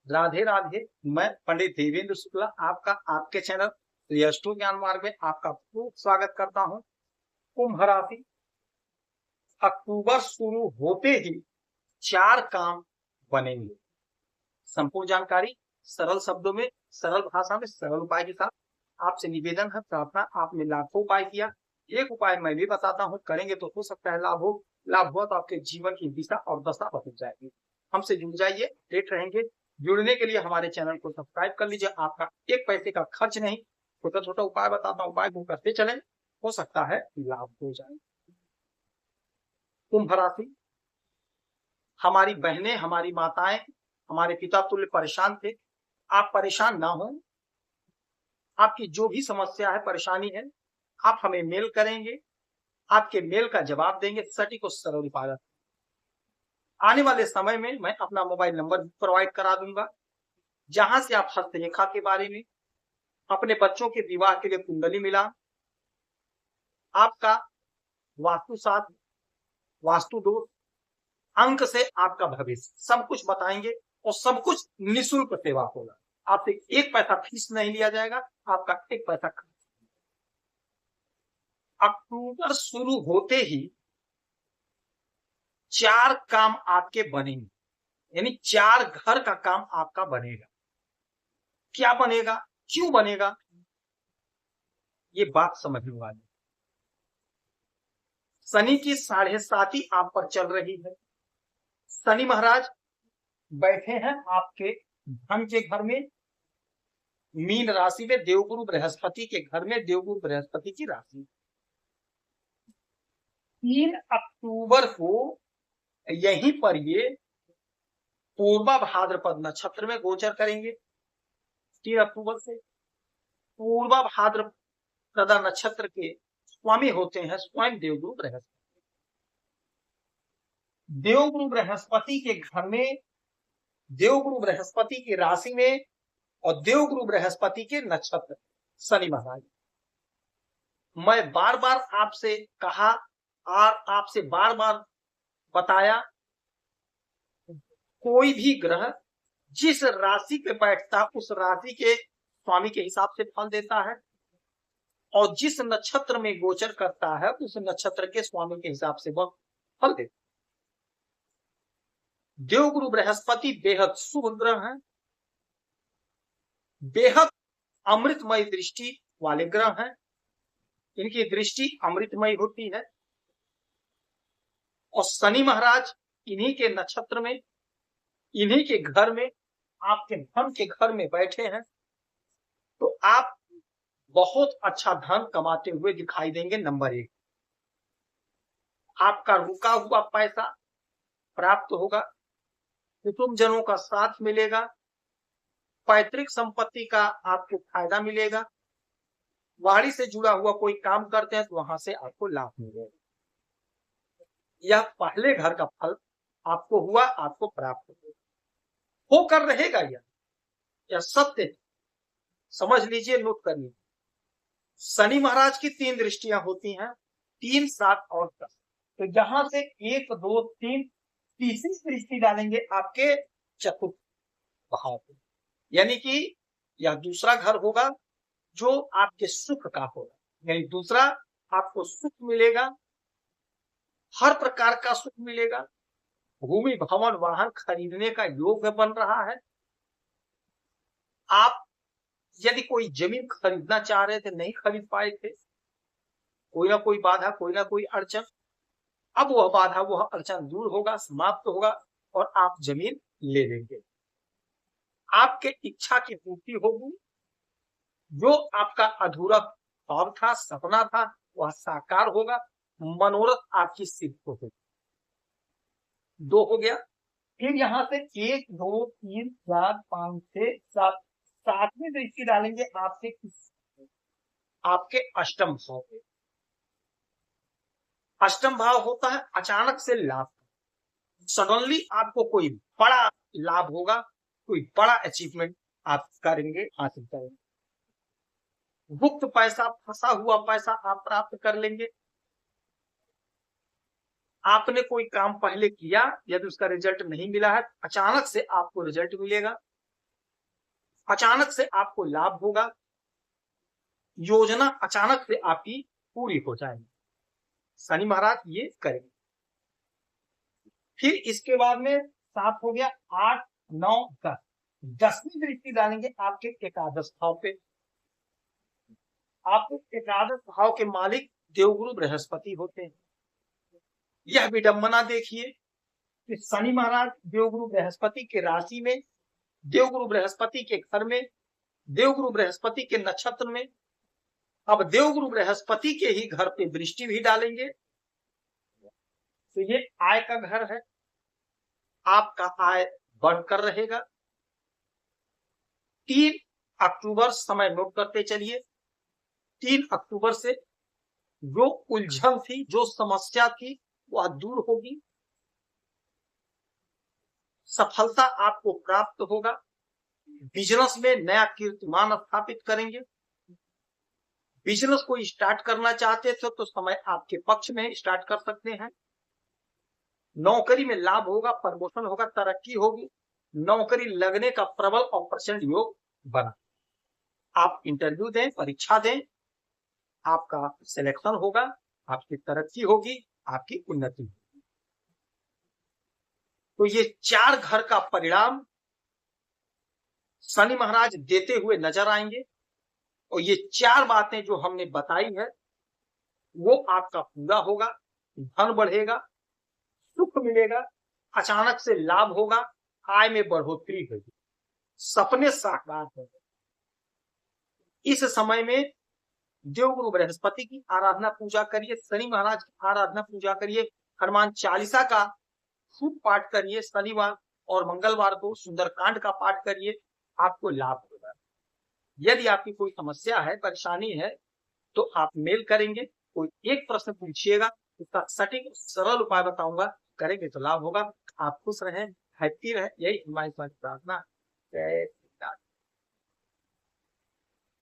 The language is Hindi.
राधे राधे। मैं पंडित देवेंद्र शुक्ला आपका आपके चैनल यष्टु ज्ञान मार्ग में आपका खूब स्वागत करता हूं। कुंभ राशि, अक्टूबर शुरू होते ही 4 काम बनेंगे। संपूर्ण जानकारी सरल शब्दों में, सरल भाषा में, सरल उपाय के साथ आपसे निवेदन है, प्रार्थना। आपने लाखों उपाय किया, एक उपाय मैं भी बताता हूं, करेंगे तो हो सकता है लाभ हो। लाभ हुआ तो आपके जीवन की दिशा और दशा बदल जाएगी। हमसे जुड़ जाइए, अपडेट रहेंगे। जुड़ने के लिए हमारे चैनल को सब्सक्राइब कर लीजिए, आपका एक पैसे का खर्च नहीं। छोटा छोटा उपाय बताता हूं, उपाय को करते चलें, हो सकता है लाभ हो जाए। कुंभ राशि, हमारी बहनें, हमारी माताएं, हमारे पिता तुल्य परेशान थे। आप परेशान ना हो, आपकी जो भी समस्या है, परेशानी है, आप हमें मेल करेंगे, आपके मेल का जवाब देंगे। सटीक और सरल उपाय। आने वाले समय में मैं अपना मोबाइल नंबर प्रोवाइड करा दूंगा, जहां से आप हस्तरेखा के बारे में, अपने बच्चों के विवाह के लिए कुंडली मिला, आपका वास्तु शास्त्र, वास्तु दोष, अंक से आपका भविष्य, सब कुछ बताएंगे और सब कुछ निःशुल्क सेवा होगा। आपसे एक पैसा फीस नहीं लिया जाएगा, आपका एक पैसा खर्च। अक्टूबर शुरू होते ही 4 काम आपके बनेंगे, यानी 4 घर का काम आपका बनेगा। क्या बनेगा, क्यों बनेगा, ये बात समझने वाली। शनि की 7.5 आप पर चल रही है। शनि महाराज बैठे हैं आपके धन के घर में, मीन राशि में, देवगुरु बृहस्पति के घर में, देवगुरु बृहस्पति की राशि। 3 अक्टूबर को यहीं पर ये पूर्वा भाद्रपद नक्षत्र में गोचर करेंगे। 3 अक्टूबर से पूर्वा भाद्रपद नक्षत्र के स्वामी होते हैं स्वयं देवगुरु बृहस्पति। देवगुरु बृहस्पति के घर में, देवगुरु बृहस्पति की राशि में और देवगुरु बृहस्पति के नक्षत्र शनि महाराज। मैं बार बार आपसे कहा और आपसे बार बार बताया, कोई भी ग्रह जिस राशि पे बैठता उस राशि के स्वामी के हिसाब से फल देता है, और जिस नक्षत्र में गोचर करता है उस नक्षत्र के स्वामी के हिसाब से वह फल देता है। देवगुरु बृहस्पति बेहद शुभ ग्रह है, बेहद अमृतमय दृष्टि वाले ग्रह हैं। इनकी दृष्टि अमृतमय होती है, और शनि महाराज इन्हीं के नक्षत्र में, इन्हीं के घर में, आपके धन के घर में बैठे हैं, तो आप बहुत अच्छा धन कमाते हुए दिखाई देंगे। नंबर 1, आपका रुका हुआ पैसा प्राप्त होगा, कुटुंबजनों का साथ मिलेगा, पैतृक संपत्ति का आपको फायदा मिलेगा, वाड़ी से जुड़ा हुआ कोई काम करते हैं तो वहां से आपको लाभ मिलेगा। यह पहले घर का फल आपको हुआ, आपको प्राप्त होकर रहेगा। यह सत्य है, समझ लीजिए, नोट कर लीजिए। शनि महाराज की 3 दृष्टियां होती हैं, 3, 7 और 10। तो यहां से 1, 2, 3, तीसरी दृष्टि डालेंगे आपके चतुर्थ भाव पे, यानी कि यह दूसरा घर होगा जो आपके सुख का होगा। यानी दूसरा, आपको सुख मिलेगा, हर प्रकार का सुख मिलेगा। भूमि, भवन, वाहन खरीदने का योग बन रहा है। आप यदि कोई जमीन खरीदना चाह रहे थे, नहीं खरीद पाए थे, कोई ना कोई बाधा, कोई ना कोई अड़चन, अब वह बाधा, वह अड़चन दूर होगा, समाप्त होगा और आप जमीन ले लेंगे। आपके इच्छा की पूर्ति होगी, जो आपका अधूरा ख्वाब था, सपना था, वह साकार होगा, मनोरथ आपकी सिद्ध होगी। 2 हो गया। फिर यहां से 1, 2, 3, 4, 5, 6, 7, 7वीं दृष्टि डालेंगे आपके आपके अष्टम भाव पे। अष्टम भाव होता है अचानक से लाभ। सडनली आपको कोई बड़ा लाभ होगा, कोई बड़ा अचीवमेंट आप करेंगे, हासिल करेंगे। गुप्त पैसा, फंसा हुआ पैसा आप प्राप्त कर लेंगे। आपने कोई काम पहले किया, यदि उसका रिजल्ट नहीं मिला है, अचानक से आपको रिजल्ट मिलेगा। अचानक से आपको लाभ होगा, योजना अचानक से आपकी पूरी हो जाएगी। शनि महाराज ये करेंगे। फिर इसके बाद में 7 हो गया, 8, 9, 10, 10वीं दृष्टि डालेंगे आपके एकादश भाव पे। आपके एकादश भाव के मालिक देवगुरु बृहस्पति होते हैं। यह विडंबना देखिए कि शनि महाराज देवगुरु बृहस्पति के राशि में, देवगुरु बृहस्पति के घर में, देवगुरु बृहस्पति के नक्षत्र में। अब देवगुरु बृहस्पति के ही घर पे दृष्टि भी डालेंगे, तो ये आय का घर है। आपका आय बढ़कर रहेगा। 3 अक्टूबर समय नोट करते चलिए। 3 अक्टूबर से जो उलझन थी, जो समस्या थी, वह दूर होगी। सफलता आपको प्राप्त होगा। बिजनेस में नया कीर्तिमान स्थापित करेंगे। बिजनेस को स्टार्ट करना चाहते थे तो समय आपके पक्ष में स्टार्ट कर सकते हैं। नौकरी में लाभ होगा, प्रमोशन होगा, तरक्की होगी। नौकरी लगने का प्रबल और प्रचंड योग बना। आप इंटरव्यू दें, परीक्षा दें, आपका सिलेक्शन होगा, आपकी तरक्की होगी, आपकी उन्नति होगी। तो ये 4 घर का परिणाम शनि महाराज देते हुए नजर आएंगे। और ये 4 बातें जो हमने बताई है वो आपका पूरा होगा। धन बढ़ेगा, सुख मिलेगा, अचानक से लाभ होगा, आय में बढ़ोतरी होगी, सपने साकार होंगे। इस समय में देवगुरु बृहस्पति की आराधना पूजा करिए, शनि महाराज की आराधना पूजा करिए, हनुमान चालीसा का खूब पाठ करिए। शनिवार और मंगलवार को सुंदरकांड का पाठ करिए, आपको लाभ होगा। यदि आपकी कोई समस्या है, परेशानी है, तो आप मेल करेंगे। कोई एक प्रश्न पूछिएगा, उसका सटीक सरल उपाय बताऊंगा, करेंगे तो लाभ होगा। आप खुश रहें, हैप्पी रहें, यही हमारी प्रार्थना है।